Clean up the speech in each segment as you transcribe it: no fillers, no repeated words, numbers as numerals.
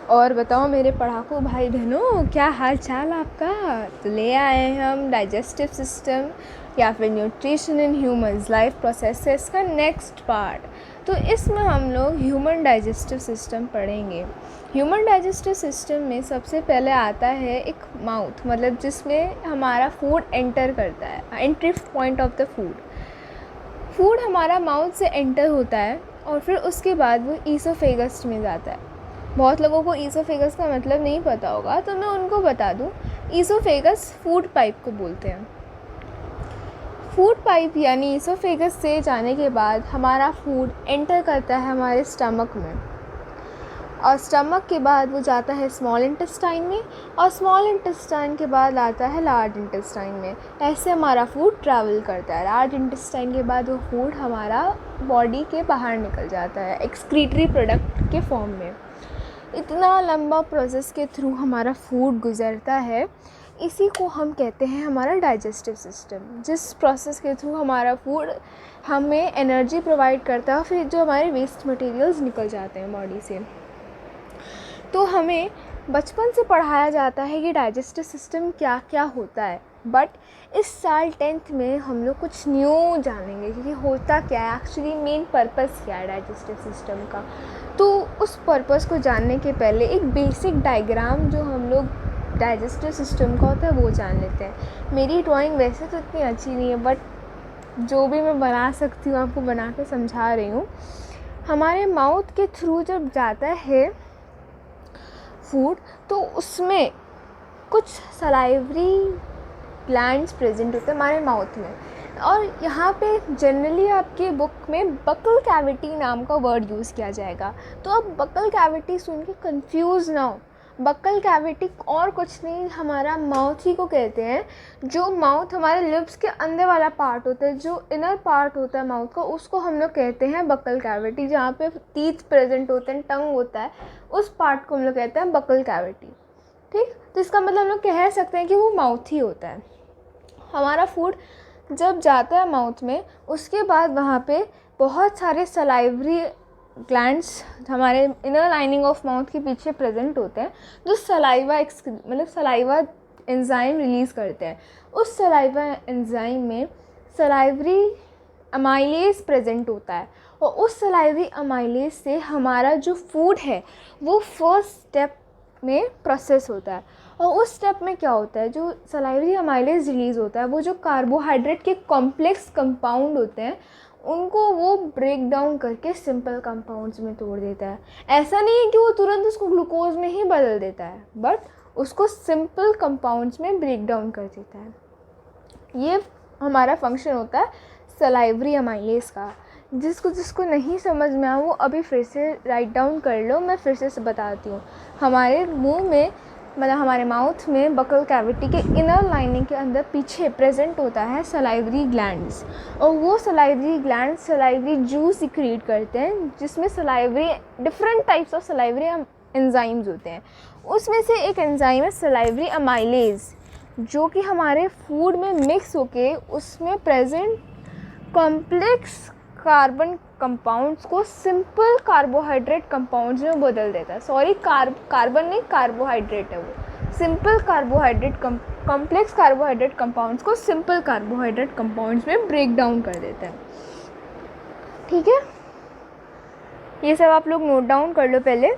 और बताओ मेरे पढ़ाकू भाई बहनों, क्या हाल चाल आपका। तो ले आए हैं हम डाइजेस्टिव सिस्टम या फिर nutrition in humans life processes का नेक्स्ट पार्ट। तो इसमें हम लोग ह्यूमन डाइजेस्टिव सिस्टम पढ़ेंगे। ह्यूमन डाइजेस्टिव सिस्टम में सबसे पहले आता है एक माउथ, मतलब जिसमें हमारा फूड एंटर करता है, entry point of the food हमारा माउथ से एंटर होता है और फिर उसके बाद वो ईसोफेगस में जाता है। बहुत लोगों को ईसोफेगस का मतलब नहीं पता होगा, तो मैं उनको बता दूं, ईसोफेगस फूड पाइप को बोलते हैं। फूड पाइप यानी ईसोफेगस से जाने के बाद हमारा फूड एंटर करता है हमारे स्टमक में, और स्टमक के बाद वो जाता है स्मॉल इंटेस्टाइन में, और स्मॉल इंटेस्टाइन के बाद आता है लार्ज इंटेस्टाइन में। ऐसे हमारा फूड ट्रैवल करता है। लार्ज इंटेस्टाइन के बाद वो फूड हमारा बॉडी के बाहर निकल जाता है एक्सक्रीटरी प्रोडक्ट के फॉर्म में। इतना लंबा प्रोसेस के थ्रू हमारा फूड गुज़रता है, इसी को हम कहते हैं हमारा डाइजेस्टिव सिस्टम। जिस प्रोसेस के थ्रू हमारा फूड हमें एनर्जी प्रोवाइड करता है, फिर जो हमारे वेस्ट मटेरियल्स निकल जाते हैं बॉडी से। तो हमें बचपन से पढ़ाया जाता है कि डाइजेस्टिव सिस्टम क्या क्या होता है, बट इस साल 10th में हम लोग कुछ न्यू जानेंगे कि होता क्या है, एक्चुअली मेन पर्पस क्या है डाइजेस्टिव सिस्टम का। तो उस पर्पस को जानने के पहले एक बेसिक डायग्राम जो हम लोग डाइजेस्टिव सिस्टम का होता है वो जान लेते हैं। मेरी ड्राइंग वैसे तो इतनी अच्छी नहीं है, बट जो भी मैं बना सकती हूँ आपको बना के समझा रही हूँ। हमारे माउथ के थ्रू जब जाता है फूड, तो उसमें कुछ सलाइवरी ग्लैंड्स प्रेजेंट होते हैं हमारे माउथ में। और यहाँ पे जनरली आपके बुक में बकल कैविटी नाम का वर्ड यूज़ किया जाएगा, तो आप बकल कैविटी सुन के कन्फ्यूज़ ना हो। बकल कैविटी और कुछ नहीं, हमारा माउथ ही को कहते हैं। जो माउथ हमारे लिप्स के अंदर वाला पार्ट होता है, जो इनर पार्ट होता है माउथ का, उसको हम लोग कहते हैं बकल कैविटी। जहाँ पे टीथ प्रेजेंट होते हैं, टंग होता है, उस पार्ट को हम लोग कहते हैं बकल कैविटी। ठीक, तो इसका मतलब हम लोग कह सकते हैं कि वो माउथ ही होता है। हमारा फूड जब जाता है माउथ में, उसके बाद वहाँ पे बहुत सारे सलाइवरी ग्लैंड्स हमारे इनर लाइनिंग ऑफ माउथ के पीछे प्रेजेंट होते हैं, जो सलाइवा मतलब सलाइवा एंजाइम रिलीज़ करते हैं। उस सलाइवा एंजाइम में सलाइवरी अमाइलेज प्रेजेंट होता है, और उस सलाइवरी अमाइलेज से हमारा जो फूड है वो फर्स्ट स्टेप में प्रोसेस होता है। और उस स्टेप में क्या होता है, जो सलाइवरी अमाइलेज रिलीज़ होता है, वो जो कार्बोहाइड्रेट के कॉम्प्लेक्स कंपाउंड होते हैं उनको वो ब्रेक डाउन करके सिंपल कंपाउंड्स में तोड़ देता है। ऐसा नहीं है कि वो तुरंत उसको ग्लूकोज में ही बदल देता है, बट उसको सिंपल कंपाउंड्स में ब्रेक डाउन कर देता है। ये हमारा फंक्शन होता है सलाइवरी अमाइलेज का। जिसको नहीं समझ में आया वो अभी फिर से राइट डाउन कर लो, मैं फिर से बताती हूँ। हमारे मुंह में, मतलब हमारे माउथ में बकल कैविटी के इनर लाइनिंग के अंदर पीछे प्रेजेंट होता है सलाइवरी ग्लैंड्स, और वो salivary glands salivary juice secrete करते हैं, जिसमें salivary different types of salivary enzymes होते हैं। उसमें से एक एंजाइम है सलाइवरी अमाइलेज, जो कि हमारे फूड में मिक्स होके उसमें प्रेजेंट कॉम्प्लेक्स कार्बन कंपाउंड्स को सिंपल कार्बोहाइड्रेट कंपाउंड्स में बदल देता है। सॉरी, कार्बन नहीं, कार्बोहाइड्रेट है वो। Simple carbohydrate complex carbohydrate compounds को सिंपल कार्बोहाइड्रेट कंपाउंड्स में ब्रेक डाउन कर देता है। ठीक है, ये सब आप लोग नोट डाउन कर लो पहले।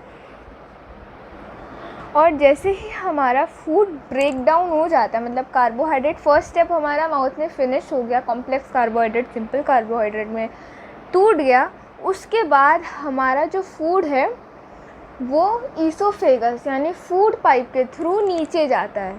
और जैसे ही हमारा फूड ब्रेक डाउन हो जाता है, मतलब कार्बोहाइड्रेट फर्स्ट स्टेप हमारा माउथ में फिनिश हो गया, कॉम्प्लेक्स कार्बोहाइड्रेट सिंपल कार्बोहाइड्रेट में टूट गया, उसके बाद हमारा जो फूड है वो ईसोफेगस यानी फूड पाइप के थ्रू नीचे जाता है।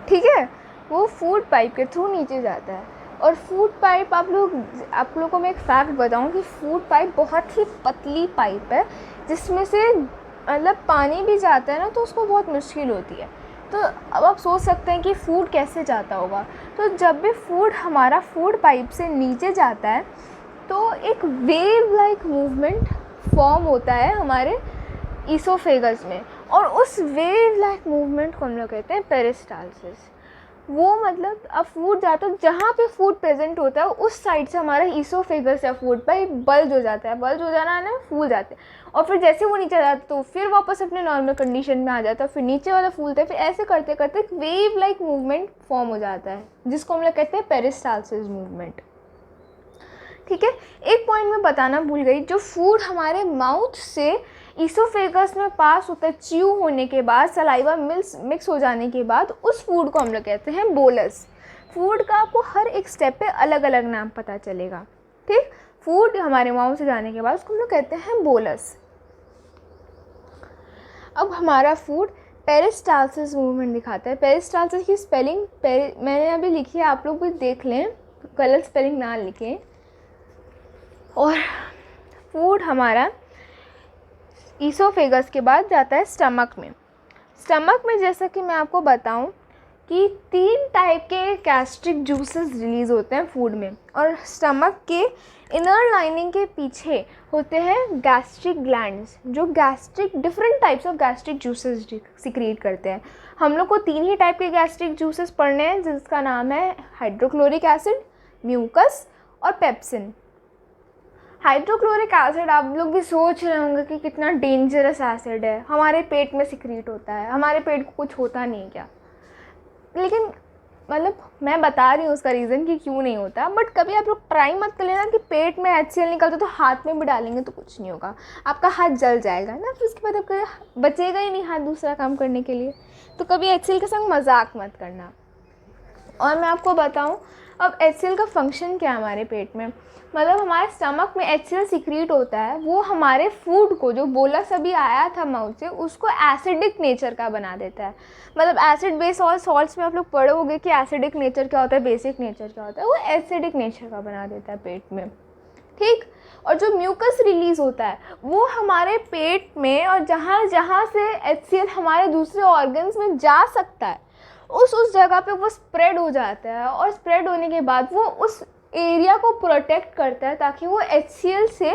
ठीक है, वो फूड पाइप के थ्रू नीचे जाता है। और फूड पाइप आप लोगों को मैं एक फैक्ट बताऊं कि फूड पाइप बहुत ही पतली पाइप है, जिसमें से मतलब पानी भी जाता है ना, तो उसको बहुत मुश्किल होती है। तो अब आप सोच सकते हैं कि फ़ूड कैसे जाता होगा। तो जब भी हमारा फूड पाइप से नीचे जाता है, तो एक वेव लाइक मूवमेंट फॉर्म होता है हमारे ईसोफेगस में, और उस वेव लाइक मूवमेंट को हम लोग कहते हैं पेरिस्टाल्सिस। वो मतलब अब फूड जाता है, जहाँ पे फूड प्रेजेंट होता है उस साइड से हमारा ईसोफेगस या फूड पर बल्ज हो जाता है, बल्ज हो जाना है ना, फूल जाते हैं। और फिर जैसे वो नीचे जाता है तो फिर वापस अपने नॉर्मल कंडीशन में आ जाता है, फिर नीचे वाला फूलता है, फिर ऐसे करते करते एक वेव लाइक मूवमेंट फॉर्म हो जाता है, जिसको हम लोग कहते हैं पेरिस्टाल्सिस मूवमेंट। ठीक है, एक पॉइंट मैं बताना भूल गई, जो फूड हमारे माउथ से ईसोफेगस में पास होता है, च्यू होने के बाद, सलाइवा मिक्स हो जाने के बाद, उस फूड को हम लोग कहते हैं बोलस। फूड का आपको हर एक स्टेप पे अलग अलग नाम पता चलेगा। ठीक, फूड हमारे माउथ से जाने के बाद उसको हम लोग कहते हैं बोलस। अब हमारा फूड पेरिस्टाल्सिस मूवमेंट दिखाता है। पेरिस्टाल्सिस की स्पेलिंग मैंने अभी लिखी है, आप लोग भी देख लें, गलत स्पेलिंग ना लिखें। और फूड हमारा ईसोफेगस के बाद जाता है स्टमक में। स्टमक में जैसा कि मैं आपको बताऊं कि 3 टाइप के गैस्ट्रिक जूसेस रिलीज़ होते हैं फूड में, और स्टमक के इनर लाइनिंग के पीछे होते हैं गैस्ट्रिक ग्लैंड्स, जो different types of gastric juices secrete करते हैं। हम लोग को 3 ही टाइप के गैस्ट्रिक जूसेस पढ़ने हैं, जिसका नाम है हाइड्रोक्लोरिक एसिड, म्यूकस और पेप्सिन। हाइड्रोक्लोरिक एसिड आप लोग भी सोच रहे होंगे कि कितना डेंजरस एसिड है, हमारे पेट में सिक्रीट होता है, हमारे पेट को कुछ होता नहीं क्या? लेकिन मतलब मैं बता रही हूँ उसका रीज़न कि क्यों नहीं होता। बट कभी आप लोग ट्राई मत कर लेना कि पेट में HCl निकलता तो हाथ में भी डालेंगे तो कुछ नहीं होगा, आपका हाथ जल जाएगा ना, फिर उसके बाद आपका बचेगा ही नहीं हाथ दूसरा काम करने के लिए। तो कभी HCl के संग मजाक मत करना। और मैं आपको बताऊँ अब HCl का फंक्शन क्या है हमारे पेट में। मतलब हमारे स्टमक में HCl सिक्रीट होता है, वो हमारे फूड को, जो बोलस अभी आया था माउथ से, उसको एसिडिक नेचर का बना देता है। मतलब एसिड बेस और सॉल्ट्स में आप लोग पढ़ोगे कि एसिडिक नेचर क्या होता है, बेसिक नेचर क्या होता है, वो एसिडिक नेचर का बना देता है पेट में। ठीक, और जो म्यूकस रिलीज़ होता है वो हमारे पेट में, और जहाँ जहाँ से HCl हमारे दूसरे ऑर्गन्स में जा सकता है उस जगह पे वो स्प्रेड हो जाता है, और स्प्रेड होने के बाद वो उस एरिया को प्रोटेक्ट करता है ताकि वो HCl से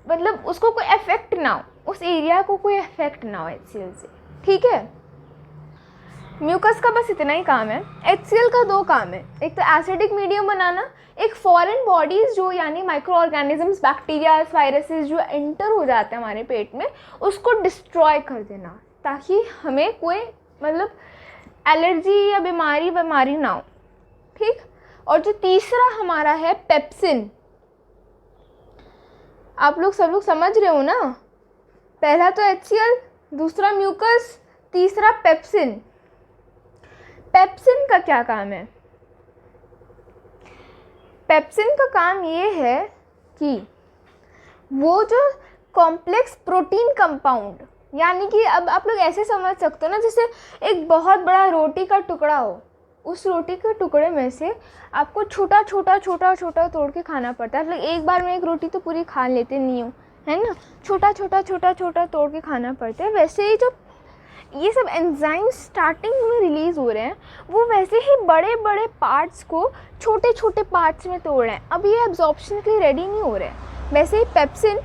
मतलब उसको कोई इफेक्ट ना हो, उस एरिया को कोई इफेक्ट ना हो HCl से। ठीक है, म्यूकस का बस इतना ही काम है। HCl का 2 काम है, एक तो एसिडिक मीडियम बनाना, एक फॉरेन बॉडीज़ जो यानी माइक्रो ऑर्गेनिजम्स, बैक्टीरिया, वायरसेस जो एंटर हो जाते हैं हमारे पेट में, उसको डिस्ट्रॉय कर देना ताकि हमें कोई मतलब एलर्जी या बीमारी ना हो। ठीक, और जो तीसरा हमारा है पेप्सिन। आप लोग सब लोग समझ रहे हो ना, पहला तो HCl, दूसरा म्यूकस, तीसरा पेप्सिन। पेप्सिन का क्या काम है? पेप्सिन का काम ये है कि वो जो कॉम्प्लेक्स प्रोटीन कंपाउंड, यानी कि अब आप लोग ऐसे समझ सकते हो ना, जैसे एक बहुत बड़ा रोटी का टुकड़ा हो, उस रोटी के टुकड़े में से आपको छोटा छोटा तोड़ के खाना पड़ता है। मतलब एक बार में एक रोटी तो पूरी खा लेते नहीं हो, है ना, छोटा छोटा तोड़ के खाना पड़ता है। वैसे ही जो ये सब एंजाइम स्टार्टिंग में रिलीज़ हो रहे हैं, वो वैसे ही बड़े बड़े पार्ट्स को छोटे छोटे पार्ट्स में तोड़ रहे हैं, अब ये एब्जॉर्प्शन के लिए रेडी नहीं हो रहे हैं। वैसे ही पेप्सिन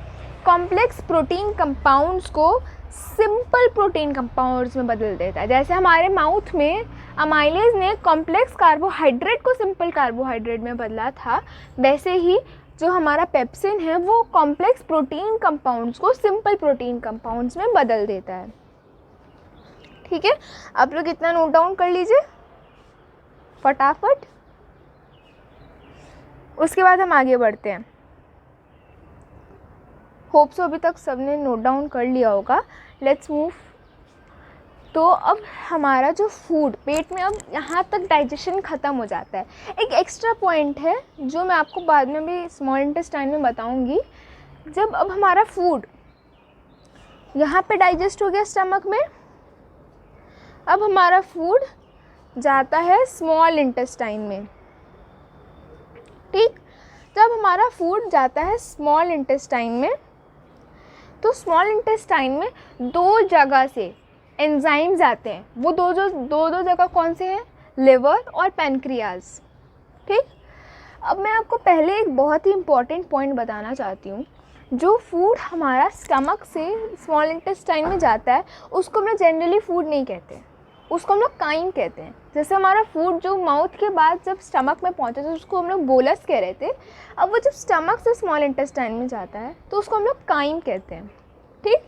कॉम्प्लेक्स प्रोटीन कंपाउंड्स को सिंपल प्रोटीन कंपाउंड्स में बदल देता है। जैसे हमारे माउथ में अमाइलेज ने कॉम्प्लेक्स कार्बोहाइड्रेट को सिंपल कार्बोहाइड्रेट में बदला था, वैसे ही जो हमारा पेप्सिन है वो कॉम्प्लेक्स प्रोटीन कंपाउंड्स को सिंपल प्रोटीन कंपाउंड्स में बदल देता है। ठीक है, आप लोग इतना नोट डाउन कर लीजिए फटाफट, उसके बाद हम आगे बढ़ते हैं। होप सो अभी तक सबने नोट डाउन कर लिया होगा। Let's move. तो अब हमारा जो फूड पेट में, अब यहाँ तक डाइजेशन ख़त्म हो जाता है। एक एक्स्ट्रा पॉइंट है जो मैं आपको बाद में भी स्मॉल इंटेस्टाइन में बताऊँगी। जब अब हमारा फूड यहाँ पे डाइजेस्ट हो गया स्टमक में, अब हमारा फूड जाता है स्मॉल इंटेस्टाइन में। ठीक, जब हमारा फूड जाता है स्मॉल इंटेस्टाइन में, तो स्मॉल इंटेस्टाइन में 2 जगह से एंजाइम्स आते हैं। वो दो जगह कौन से हैं? लिवर और पैनक्रियाज। ठीक, अब मैं आपको पहले एक बहुत ही इम्पॉर्टेंट पॉइंट बताना चाहती हूँ। जो फूड हमारा स्टमक से स्मॉल इंटेस्टाइन में जाता है उसको हम जनरली फूड नहीं कहते, उसको हम लोग काइम कहते हैं। जैसे हमारा फूड जो माउथ के बाद जब स्टमक में पहुंचा तो उसको हम लोग बोलस कह रहे थे, अब वो जब स्टमक से स्मॉल इंटेस्टाइन में जाता है तो उसको हम लोग काइम कहते हैं, ठीक।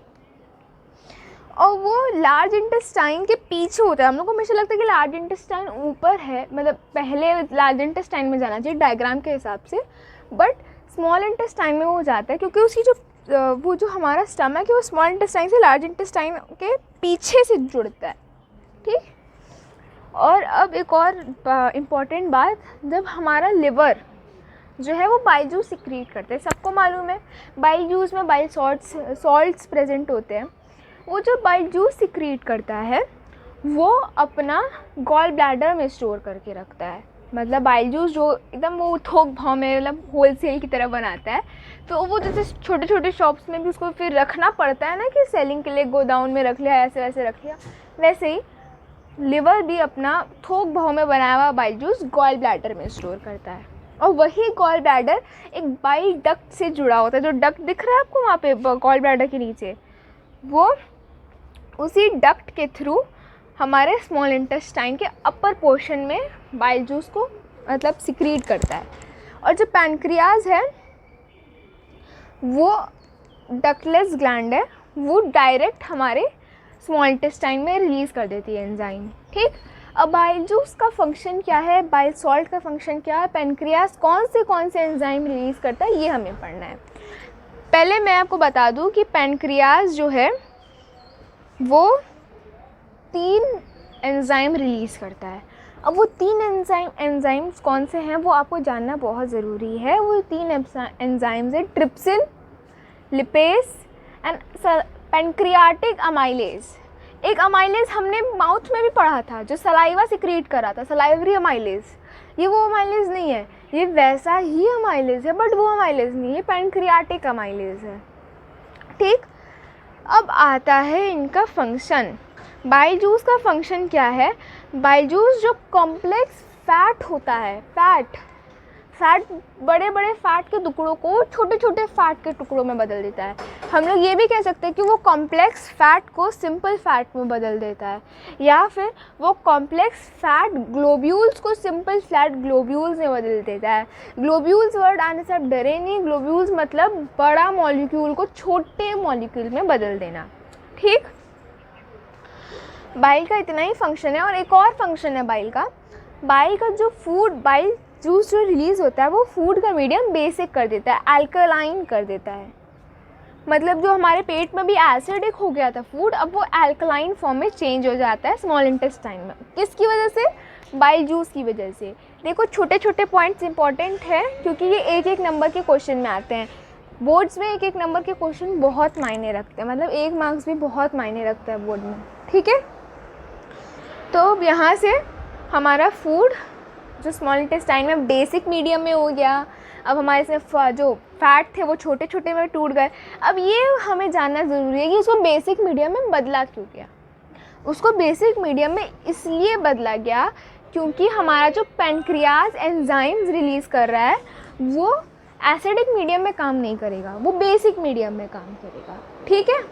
और वो लार्ज इंटेस्टाइन के पीछे होता है। हम लोग को हमेशा लगता है कि लार्ज इंटेस्टाइन ऊपर है, मतलब पहले लार्ज इंटेस्टाइन में जाना चाहिए डायग्राम के हिसाब से, बट स्मॉल इंटेस्टाइन में वो जाता है क्योंकि उसकी जो वो जो हमारा स्टमक है वो स्मॉल इंटेस्टाइन से लार्ज इंटेस्टाइन के पीछे से जुड़ता है, ठीक। और अब एक और इम्पॉर्टेंट बात, जब हमारा लिवर जो है वो बाइल जूस सिक्रीट करते हैं। सबको मालूम है बाइल जूस में बाइल सॉल्ट्स प्रेजेंट होते हैं। वो जो बाइल जूस सिक्रीट करता है वो अपना गॉल ब्लैडर में स्टोर करके रखता है। मतलब बाइल जूस जो एकदम वो थोक भाव में मतलब होलसेल की तरह बनाता है, तो वो जैसे छोटे छोटे शॉप्स में भी उसको फिर रखना पड़ता है ना कि सेलिंग के लिए गोदाउन में रख लिया, ऐसे वैसे रख लिया, वैसे ही लिवर भी अपना थोक भाव में बनाया हुआ बाइल जूस गॉल ब्लैडर में स्टोर करता है। और वही गॉल ब्लैडर एक बाइल डक्ट से जुड़ा होता है। जो डक्ट दिख रहा है आपको वहाँ पे गॉल ब्लैडर के नीचे, वो उसी डक्ट के थ्रू हमारे स्मॉल इंटेस्टाइन के अपर पोर्शन में बाइल जूस को मतलब सिक्रीट करता है। और जो पैनक्रियाज है वो डक्टलेस ग्लैंड है, वो डायरेक्ट हमारे स्मॉल इंटेस्टाइन में रिलीज़ कर देती है एंजाइम, ठीक। अब बाइल जूस का फंक्शन क्या है, बाइल सॉल्ट का फंक्शन क्या है, पैनक्रियाज कौन से एंजाइम रिलीज़ करता है, ये हमें पढ़ना है। पहले मैं आपको बता दूं कि पैनक्रियाज जो है वो 3 एंजाइम रिलीज़ करता है। अब वो 3 एंजाइम्स कौन से हैं वो आपको जानना बहुत ज़रूरी है। वो 3 एंजाइम्स है trypsin, lipase and pancreatic amylase. एक अमाइलेज हमने माउथ में भी पढ़ा था जो सलाइवा सिक्रीट करा था, सलाइवरी अमाइलेज। ये वो अमाइलेज नहीं है, ये वैसा ही अमाइलेज है बट वो अमाइलेज नहीं है, पैनक्रियाटिक अमाइलेज है, ठीक। अब आता है इनका फंक्शन। बाइल जूस का फंक्शन क्या है, बाइल जूस जो कॉम्प्लेक्स फैट होता है, फैट बड़े बड़े फैट के टुकड़ों को छोटे छोटे फैट के टुकड़ों में बदल देता है। हम लोग ये भी कह सकते हैं कि वो कॉम्प्लेक्स फैट को सिंपल फैट में बदल देता है, या फिर वो कॉम्प्लेक्स फैट ग्लोब्यूल्स को सिंपल फैट ग्लोब्यूल्स में बदल देता है। ग्लोब्यूल्स वर्ड आने से आप डरे नहीं, ग्लोब्यूल्स मतलब बड़ा मॉलिक्यूल को छोटे मॉलिक्यूल में बदल देना, ठीक। बाइल का इतना ही फंक्शन है। और एक और फंक्शन है बाइल का जो फूड बाइल जूस जो रिलीज़ होता है वो फूड का मीडियम बेसिक कर देता है, अल्कलाइन कर देता है। मतलब जो हमारे पेट में भी एसिडिक हो गया था फूड, अब वो अल्कलाइन फॉर्म में चेंज हो जाता है स्मॉल इंटेस्टाइन में। किसकी वजह से, बाइल जूस की वजह से। देखो छोटे छोटे पॉइंट्स इंपॉर्टेंट हैं क्योंकि ये एक एक नंबर के क्वेश्चन में आते हैं। बोर्ड्स में एक एक नंबर के क्वेश्चन बहुत मायने रखते हैं, मतलब 1 मार्क्स भी बहुत मायने रखता है बोर्ड में, ठीक है। तो अब यहाँ से हमारा फूड जो स्मॉल इंटेस्टाइन में बेसिक मीडियम में हो गया, अब हमारे से जो फैट थे वो छोटे छोटे में टूट गए। अब ये हमें जानना ज़रूरी है कि उसको बेसिक मीडियम में बदला क्यों गया। उसको बेसिक मीडियम में इसलिए बदला गया क्योंकि हमारा जो पैनक्रियाज एंजाइम्स रिलीज़ कर रहा है वो एसिडिक मीडियम में काम नहीं करेगा, वो बेसिक मीडियम में काम करेगा, ठीक है।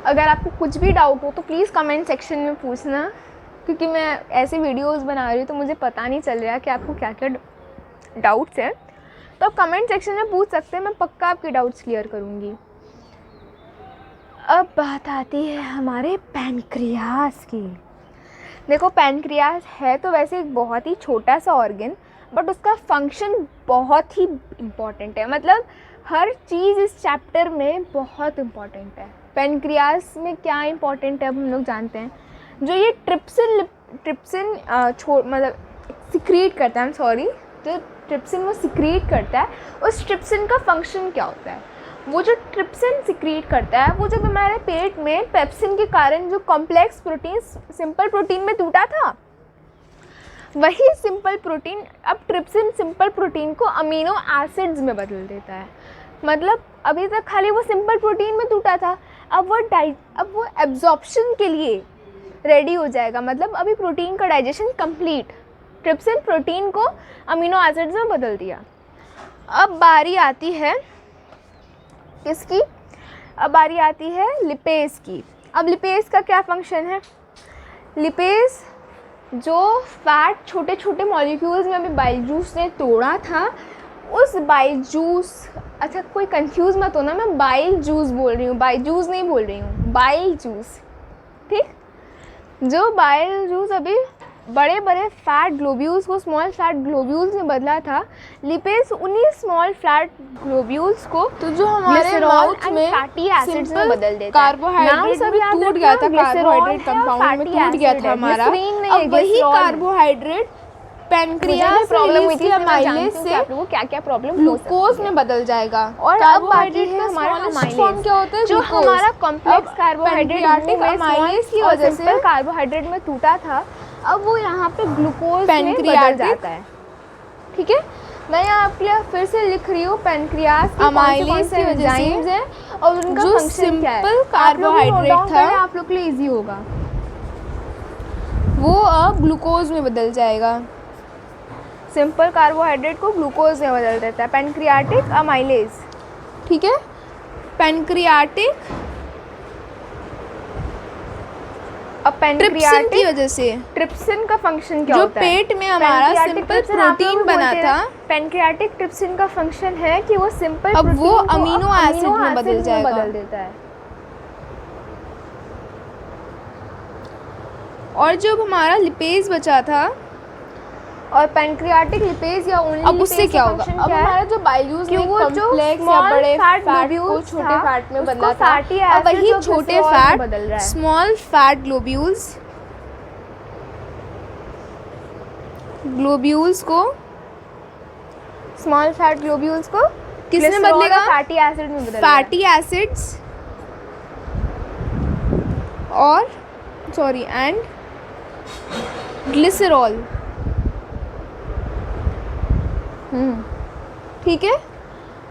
अगर आपको कुछ भी डाउट हो तो प्लीज़ कमेंट सेक्शन में पूछना, क्योंकि मैं ऐसे वीडियोस बना रही हूँ तो मुझे पता नहीं चल रहा कि आपको क्या क्या डाउट्स हैं। तो आप कमेंट सेक्शन में पूछ सकते हैं, मैं पक्का आपके डाउट्स क्लियर करूँगी। अब बात आती है हमारे पैनक्रियाज की। देखो पैनक्रियाज है तो वैसे एक बहुत ही छोटा सा ऑर्गन, बट उसका फंक्शन बहुत ही इम्पॉर्टेंट है। मतलब हर चीज़ इस चैप्टर में बहुत इम्पॉर्टेंट है। पैनक्रियाज में क्या इम्पॉर्टेंट है अब हम लोग जानते हैं। जो ये ट्रिप्सिन मतलब सिक्रीट करता है, जो ट्रिप्सिन वो सिक्रीट करता है, उस ट्रिप्सिन का फंक्शन क्या होता है। वो जो ट्रिप्सिन सिक्रीट करता है वो जब हमारे पेट में पेप्सिन के कारण जो कॉम्प्लेक्स प्रोटीन सिंपल प्रोटीन में टूटा था, वही सिंपल प्रोटीन अब ट्रिप्सिन सिंपल प्रोटीन को अमीनो एसिड्स में बदल देता है। मतलब अभी तक खाली वो सिंपल प्रोटीन में टूटा था, अब वो एब्जॉर्प्शन के लिए रेडी हो जाएगा। मतलब अभी प्रोटीन का डाइजेशन कंप्लीट, ट्रिप्सिन प्रोटीन को अमीनो एसिड्स में बदल दिया। अब बारी आती है किसकी, अब बारी आती है लिपेज की। अब लिपेज का क्या फंक्शन है? लिपेज जो फैट छोटे छोटे मॉलिक्यूल्स में अभी बाइल जूस ने तोड़ा था, उस बाइल जूस, अच्छा कोई कंफ्यूज मत होना, मैं बाइल जूस बोल रही हूँ, बाइल जूस नहीं बोल रही हूँ, बाइल जूस, ठीक। जो बाइल जूस अभी बड़े बड़े फैट ग्लोब्यूल्स को स्मॉल फैट ग्लोब्यूल्स में बदला था, लिपेज उन्हीं स्मॉल फैट ग्लोब्यूल्स को तो जो हमारे माउथ में फैटी एसिड्स में बदल देता है। कार्बोहाइड्रेट भी टूट गया था, कार्बोहाइड्रेट कंपाउंड में टूट गया था हमारा, अब वही कार्बोहाइड्रेट पैनक्रियास प्रॉब्लम हुई थी, अमाइलेज से आप लोगों को क्या क्या प्रॉब्लम ग्लूकोज में बदल जाएगा। और अब बाकी है हमारा फॉर्म क्या होता है, जो हमारा कॉम्प्लेक्स कार्बोहाइड्रेट अमाइलेज की वजह से कार्बोहाइड्रेट में टूटा था, अब वो यहाँ पे ग्लूकोज में बदल जाता है, ठीक है। मैं यहाँ आपके लिए फिर से लिख रही हूँ, पैनक्रियास अमाइलेज की वजह से हैं और उनका जो फंक्शन क्या है। सिंपल कार्बोहाइड्रेट था, आप लोग के लिए इजी होगा, वो अब ग्लूकोज में बदल जाएगा। सिंपल कार्बोहाइड्रेट को ग्लूकोज में बदल देता है, पैनक्रियाटिक अमाइलेज, ठीक है। पैनक्रियाटिक अब ट्रिप्सिन की वजह से, ट्रिप्सिन का फंक्शन क्या जो होता है? पेट में हमारा सिंपल प्रोटीन बना था, पैनक्रियाटिक ट्रिप्सिन का फंक्शन है कि वो सिंपल अब वो अमीनो एसिड में बदल जाएगा, बदल देता है। और जब हमारा लिपेज बचा था, और पैनक्रियाटिक लिपेज या ओनली अब उससे क्या होगा, अब हमारा जो बाइल्यूज में कॉम्प्लेक्स या बड़े फैट को छोटे फैट में बदला था, अब वही छोटे फैट स्मॉल फैट ग्लोब्यूल्स को स्मॉल फैट ग्लोब्यूल्स को किसमें बदलेगा? फैटी एसिड में बदलेगा। फैटी एसिड्स और एंड ग्लिसरॉल, ठीक है।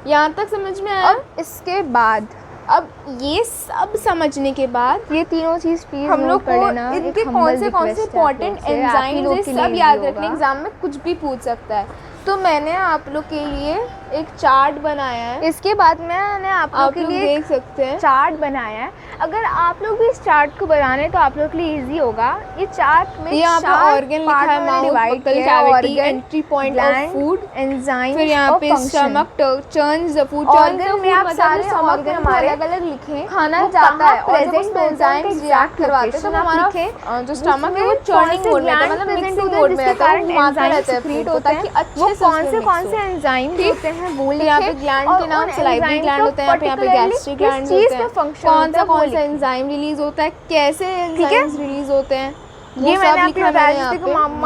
यहाँ तक समझ में आया? अब इसके बाद, अब ये सब समझने के बाद ये तीनों चीज़ प्लीज हम लोग को इनके कौन से इंपॉर्टेंट एंजाइम्स सब याद रखने, एग्जाम में कुछ भी पूछ सकता है। तो मैंने आप लोग के लिए एक चार्ट बनाया है, इसके बाद मैंने आप लोग के लिए देख सकते हैं चार्ट बनाया है। अगर आप लोग भी इस चार्ट को बनाने तो आप लोग के लिए इजी होगा। ये चार्ट में यहाँ पे ऑर्गन लिखा है, mouth, buccal cavity, entry point of food, enzyme, फिर यहाँ पे stomach, churns the food, organ में आप सारे ऑर्गन हमारे अलग-अलग लिखे, खाना जाता है और जब उसमें एंजाइम्स रिएक्ट करवाते हैं तो हमारा जो स्टमक है वो चर्निंग मोड में रहता है, मतलब मिक्सिंग मोड में रहता है, वो घुमाता रहता है फूड को ताकि अच्छे से कौन से एंजाइम होते हैं वो लिखे। यहाँ पे ग्लैंड के नाम सलाइवरी ग्लैंड होते हैं, यहाँ पे गैस्ट्रिक ग्लैंड होते हैं, कौन सा एंजाइम रिलीज होता है, कैसे एंजाइम्स रिलीज होते हैं, ये मैंने आपको बताया।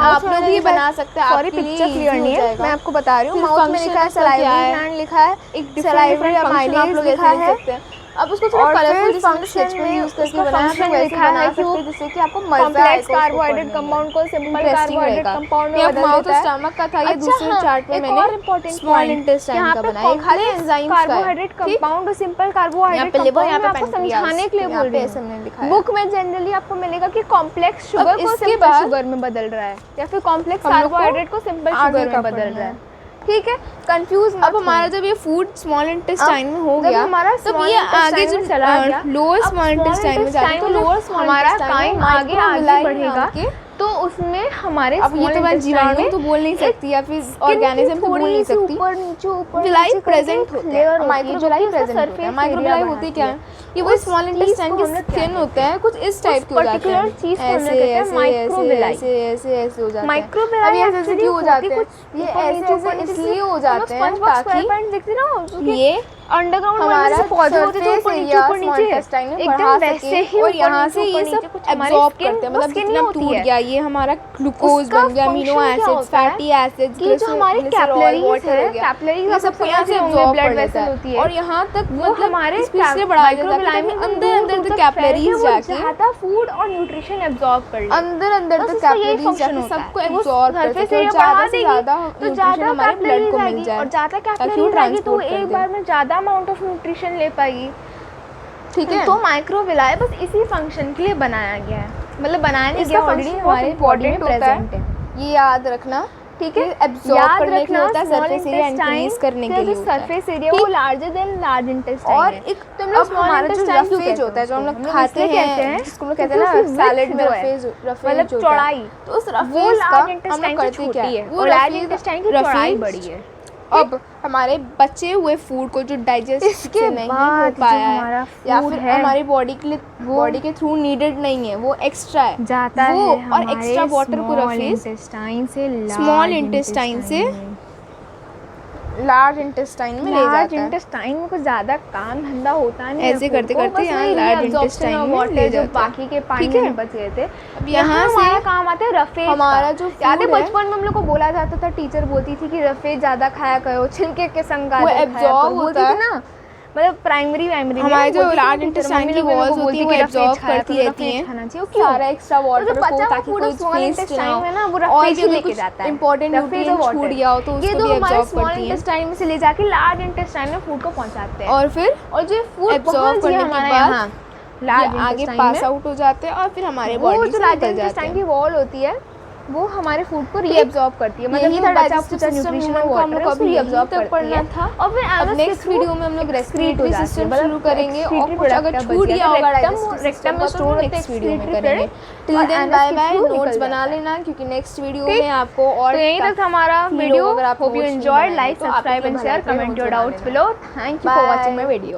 आप लोग भी बना सकते हैं, सॉरी पिक्चर क्लियर नहीं है, मैं आपको बता रही हूँ। माउथ में लिखा है सलाइवरी ग्लैंड लिखा है, एक सलाइवरी अमाइलेज लिखा है। अब उसको थोड़ा कलरफुल जिसमें स्केच पेन यूज करके बनाया है, वैसे बना सकते हैं जिससे कि आपको मजा आए। कार्बोहाइड्रेट कंपाउंड को सिंपल कार्बोहाइड्रेट कंपाउंड में बदल माउथ देता है। स्टमक का था, ये दूसरे चार्ट में मैंने स्मॉल इंटेस्टाइन का बनाया है, खाली एंजाइम्स का कार्बोहाइड्रेट कंपाउंड और सिंपल कार्बोहाइड्रेट कंपाउंड में आपको समझाने के लिए बोल रही हूं। बुक में जनरली आपको मिलेगा कि कॉम्प्लेक्स शुगर को सिंपल शुगर में बदल रहा है या फिर कॉम्प्लेक्स कार्बोहाइड्रेट को सिंपल शुगर में बदल रहा है, ठीक है। कंफ्यूज मत। अब हमारा जब ये फूड स्मॉल इंटेस्टाइन में हो गया, तब ये आगे जब लोअर स्मॉल इंटेस्टाइन में जाता है तो लोअर स्मॉल हमारा टाइम आगे बढ़ेगा तो उसमें हमारे अब ये तो मैं जीवाणु तो बोल नहीं सकती या फिर ऑर्गेनिज्म तो बोल नहीं सकती, ऊपर नीचे विलाई प्रेजेंट होते हैं, माइक्रोविलाई प्रेजेंट होते हैं। माइक्रोविलाई होती क्या है? ये वो स्मॉल इंटेस्टाइन के स्किन होते हैं, कुछ इस टाइप के हो जाते हैं, ऐसे हो जाते हैं। माइक्रोविलाई ऐसे क्यों हो जाते हैं? ये ऐसे इसलिए हो जाते हैं ताकि ये अंडरग्राउंड हमारा पौधे होते हैं ऊपर नीचे एकदम वैसे ही, और यहाँ से ये सब एब्जॉर्ब करते हैं, मतलब जितना टूट गया ये हमारा ग्लूकोज बन गया, अमीनो एसिड्स, फैटी एसिड्स, ये जो हमारी कैपिलरीज है, कैपिलरीज ये सब यहाँ से एब्जॉर्ब कर लेता है और यहाँ तक वो हमारे इसलिए बढ़ा देता है अंदर तक कैपिलरीज जाके ज्यादा फूड और न्यूट्रिशन एब्जॉर्ब कर ले, अंदर तक कैपिलरीज जाके सबको एब्जॉर्ब करते हैं, ज्यादा से ज्यादा न्यूट्रिशन हमारे ब्लड को मिल जाए, और ज्यादा कैपिलरीज आएगी तो एक बार में ज्यादा अमाउंट ऑफ न्यूट्रिशन ले पाएगी, ठीक है। तो माइक्रोविलाई बस इसी फंक्शन के लिए बनाया गया है, मतलब बनाया नहीं गया, ऑलरेडी हमारी बॉडी में प्रेजेंट है। ये याद रखना ठीक है, एब्जॉर्ब करने के लिए होता है, सरफेस एरिया इंक्रीज करने के लिए होता है। सरफेस एरिया वो लार्जर देन लार्ज इंटेस्टाइन और एक तो हम लोग हमारा जो रफेज होता है, जो हम लोग खाते हैं, जिसको हम लोग कहते हैं ना सैलेड में रफेज मतलब चौड़ाई, तो उस रफेज का हम लोग करते क्या है, वो लार्ज इंटेस्टाइन की चौड़ाई बड़ी है। अब हमारे बचे हुए फूड को जो डाइजेस्ट से नहीं हो पाया है या फिर हमारी बॉडी के लिए बॉडी के थ्रू नीडेड नहीं है, वो एक्स्ट्रा है जाता है और एक्स्ट्रा वाटर को रफेज स्मॉल इंटेस्टाइन से लार्ज इंटेस्टाइन में ले जाता है। लार्ज इंटेस्टाइन में कुछ ज़्यादा काम धंधा होता नहीं, ऐसे करते करते यहाँ लार्ज इंटेस्टाइन में ले जाता है, बाकी के पानी में बच गए थे। अब यहाँ से हमारा काम आता है रफेज। हमारा जो याद है बचपन में हम लोग को बोला जाता था, टीचर बोलती थी कि रफेज ज़्यादा खाया करो, छिलके के संग वो एब्जॉर्ब होता है ना, मतलब प्राइमरी हमारे जो लार्ज इंटेस्टाइन की वॉल्स होती है वो एब्जॉर्ब करती रहती हैं सारा एक्स्ट्रा वाटर को, ताकि कोई वेस्ट ना हो, में ना वो और रफेज भी लेके कुछ जाता है, इंपॉर्टेंट न्यूट्रिएंट छूट गया हो तो ये उसको तो भी हमारे एब्जॉर्ब स्मॉल करती हैं इंटेस्टाइन में से ले जाके लार्ज इंटेस्टाइन में फूड को पहुंचाते हैं। और फिर जो फूड एब्जॉर्ब करने के बाद लार्ज आगे पास आउट हो जाते हैं और फिर हमारे बॉडी से लार्ज निकल जाते इंटेस्टाइन हैं। की वॉल होती है वो हमारे फूड को रीअब्सॉर्ब करती है, मतलब यही था डाइजेस्टिव सिस्टम को हम लोग अभी रीअब्सॉर्ब कर पढ़ना था। और फिर अब नेक्स्ट वीडियो में हम लोग रेस्पिरेटरी सिस्टम शुरू करेंगे और कुछ अगर छूट गया होगा डाइजेस्टिव सिस्टम का तो नेक्स्ट वीडियो में करेंगे। Till then bye bye, notes बना लेना क्योंकि नेक्स्ट वीडियो में आपको और तो यहीं तक हमारा वीडियो। अगर आप hope you enjoyed, like, subscribe and share, comment your doubts below. Thank you for watching my video.